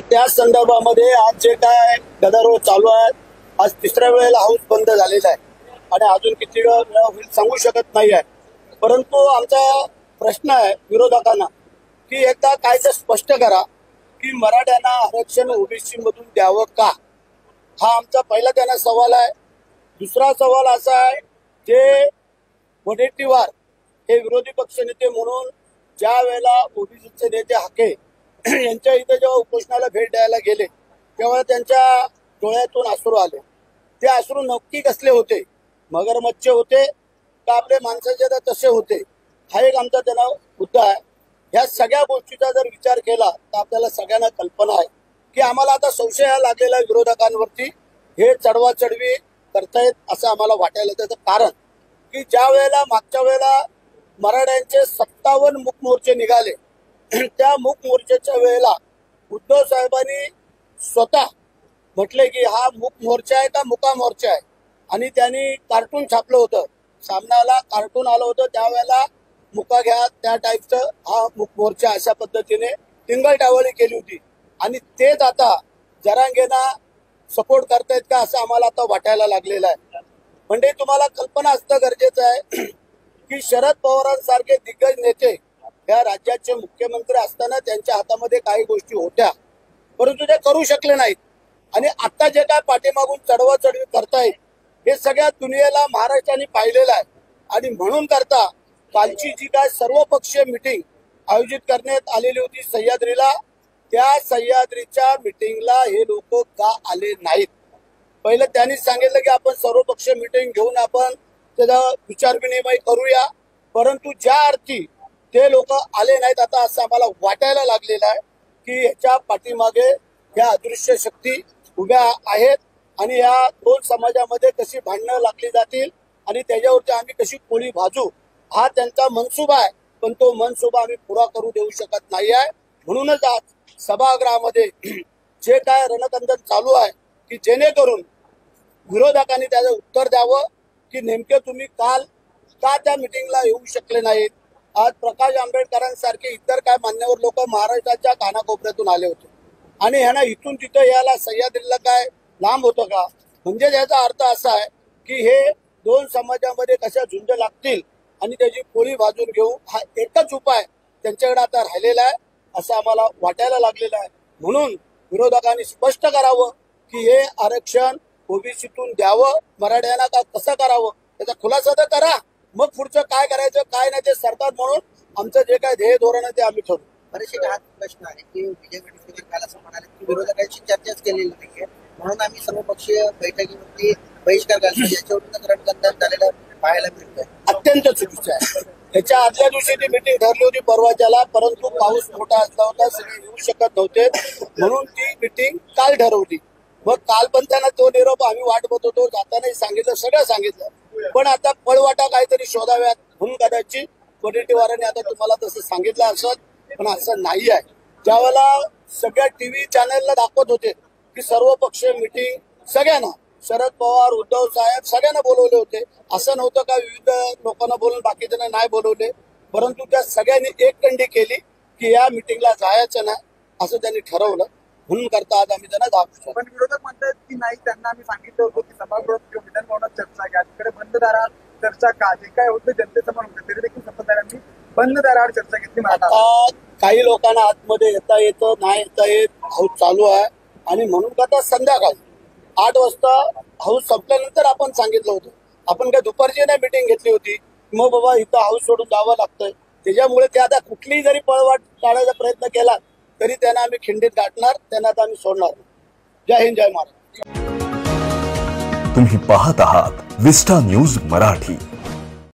त्या संदर्भामध्ये आज जे काय गदारोळ चालू आहे, आज तिसऱ्या वेळेला हाऊस बंद झालेला आहे आणि अजून किती वेळ होईल सांगू शकत नाही आहे. परंतु आमचा प्रश्न आहे विरोधकांना की एकदा काय ते स्पष्ट करा की मराठ्यांना आरक्षण ओबीसी मधून द्यावं का, हा आमचा पहिला त्यांना सवाल आहे. दुसरा सवाल असा आहे, जे वडेट्टीवार हे विरोधी पक्षनेते म्हणून ज्या वेळेला ओबीसीचे नेते हाके यांच्या इथे जेव्हा उपोषणाला भेट द्यायला गेले तेव्हा त्यांच्या डोळ्यातून अश्रू आले. ते अश्रू नक्की कसले होते, मगरमच्छ होते का आपले माणसाचे तसे होते, हा एक आमचा त्यांना मुद्दा आहे. ह्या सगळ्या गोष्टीचा जर विचार केला तर आपल्याला सगळ्यांना कल्पना आहे की आम्हाला आता संशय लागलेला विरोधकांवरती हे चढवाचढवी करतायत असं आम्हाला वाटायला. त्याचं कारण की ज्या वेळेला मागच्या वेळेला मराठ्यांचे 57 मूक मोर्चे निघाले, त्या मूक मोर्चाच्या वेळेला उद्धव साहेबांनी स्वतः म्हटले की हा मूक मोर्चा आहे का मुका मोर्चा आहे, आणि त्यांनी कार्टून छापलं होतं, सामनाला कार्टून आलं होतं. त्यावेळेला मुका घ्या त्या टाईपचं हा मूक मोर्चा अशा पद्धतीने टिंगलटावळी केली होती. आणि तेच आता जरांगेंना सपोर्ट करतायत का असं आम्हाला आता वाटायला लागलेलं आहे. म्हणजे तुम्हाला कल्पना असणं गरजेचं आहे की शरद पवारांसारखे दिग्गज नेते या राज्याचे मुख्यमंत्री असताना त्यांच्या हातामध्ये काही गोष्टी होत्या, परंतु ते करू शकले नाहीत. आणि आता जे काय पाठीमागून चढवाचढवी करतायत हे सगळ्या दुनियेला महाराष्ट्राने पाहिलेलं आहे. आणि म्हणून करता कालची जी काय सर्वपक्षीय मिटिंग आयोजित करण्यात आलेली होती सह्याद्रीला, त्या सह्याद्रीच्या मिटिंगला हे लोक का आले नाहीत. पहिलं त्यांनीच सांगितलं की आपण सर्वपक्षीय मिटिंग घेऊन आपण त्याचा विचारविनिमय करूया, परंतु ज्या अर्थी ते लोक आले नाहीत आता असं आम्हाला वाटायला लागलेलं आहे की ह्याच्या पाठीमागे ह्या अदृश्य शक्ती उभ्या आहेत आणि या दोन समाजामध्ये कशी भांडणं लागली जातील आणि त्याच्यावरती आम्ही कशी पोळी भाजू हा त्यांचा मनसुबा आहे. पण तो मनसुबा आम्ही पुरा करू देऊ शकत नाही आहे. म्हणूनच आज सभागृहामध्ये जे काय रणकंदन चालू आहे की जेणेकरून विरोधकांनी त्याचं उत्तर द्यावं की नेमके तुम्ही काल का त्या मिटिंगला येऊ शकले नाहीत. आज प्रकाश आंबेडकरांसारखे इतर काय मान्यवर लोक महाराष्ट्राच्या कानाकोपऱ्यातून आले होते आणि ह्यांना इथून तिथं यायला सह्याद्रीला काय लांब होतं का. म्हणजे याचा अर्थ असा आहे की हे दोन समाजामध्ये कशा झुंज लागतील आणि त्याची पोळी भाजून घेऊ हा एकच उपाय त्यांच्याकडे आता राहिलेला आहे असं आम्हाला वाटायला लागलेलं आहे. म्हणून विरोधकांनी स्पष्ट करावं की हे आरक्षण ओबीसीतून द्यावं मराठ्यांना का कसं करावं त्याचा खुलासा तर करा. मग पुढचं काय करायचं काय नाही ते सरकार म्हणून आमचं जे काय ध्येय धोरण आहे ते आम्ही ठरवू. बरेचसे हा प्रश्न आहे की विजय वडेट्टीवार काल असं म्हणाले की विरोधकांशी चर्चाच केलेली नाहीये म्हणून आम्ही सर्वपक्षीय बैठकीवरती बहिष्कार घालतो, याच्यावरून रणकंदन झालेलं पाहायला मिळतंय. अत्यंत चुकीचं आहे. त्याच्या आदल्या दिवशी ती मिटिंग ठरली होती परवाच्याला, परंतु पाऊस मोठा असला होता, सगळे येऊ शकत नव्हते म्हणून ती मिटिंग काल ठरवली. मग काल पण त्यांना तो निरोप आम्ही वाट बघत होतो, जातानाही सांगितलं, सगळं सांगितलं. पण आता पळवाटा काहीतरी शोधाव्यात म्हणून कदाचित वडेट्टीवारांनी आता तुम्हाला तसं सांगितलं असत, पण असं नाही आहे. ज्यावेळेला सगळ्या टीव्ही चॅनलला दाखवत होते की सर्वपक्षीय मिटिंग सगळ्यांना शरद पवार उद्धव साहेब सगळ्यांना बोलवले होते. असं नव्हतं का विविध लोकांना बोलून बाकीच्यांना नाही बोलवले, परंतु त्या सगळ्यांनी एक कंडी केली की या मिटिंगला जायचं नाही असं त्यांनी ठरवलं. म्हणून करता आज आम्ही त्यांना दाखवतो. पण विरोधक म्हणतात की नाही, त्यांना आम्ही सांगितलं होतं की सभागृहात विधानभवनात चर्चा घ्या, तिकडे बंद दारात चर्चा का, जे काय होतं जनतेसमोर होतं तरी देखील सत्ताधाऱ्यांनी बंद दारावर चर्चा घेतली. काही लोकांना आतमध्ये येता येतं नाही येता येत, हाऊस चालू आहे आणि म्हणून करता संध्याकाळी 8 वाजता हाऊस संपल्यानंतर आपण सांगितलं होतं. आपण काय दुपारची नाही मिटिंग घेतली होती मग बाबा इथं हाऊस सोडून जावं लागतंय. त्याच्यामुळे ते आता कुठलीही जरी पळवाट काढायचा प्रयत्न केला तरी त्यांना आम्ही खिंडीत गाठणार, त्यांना आता आम्ही सोडणार. जय हिंद जय महाराष्ट्र. तुम्ही पाहत आहात विस्टा न्यूज मराठी.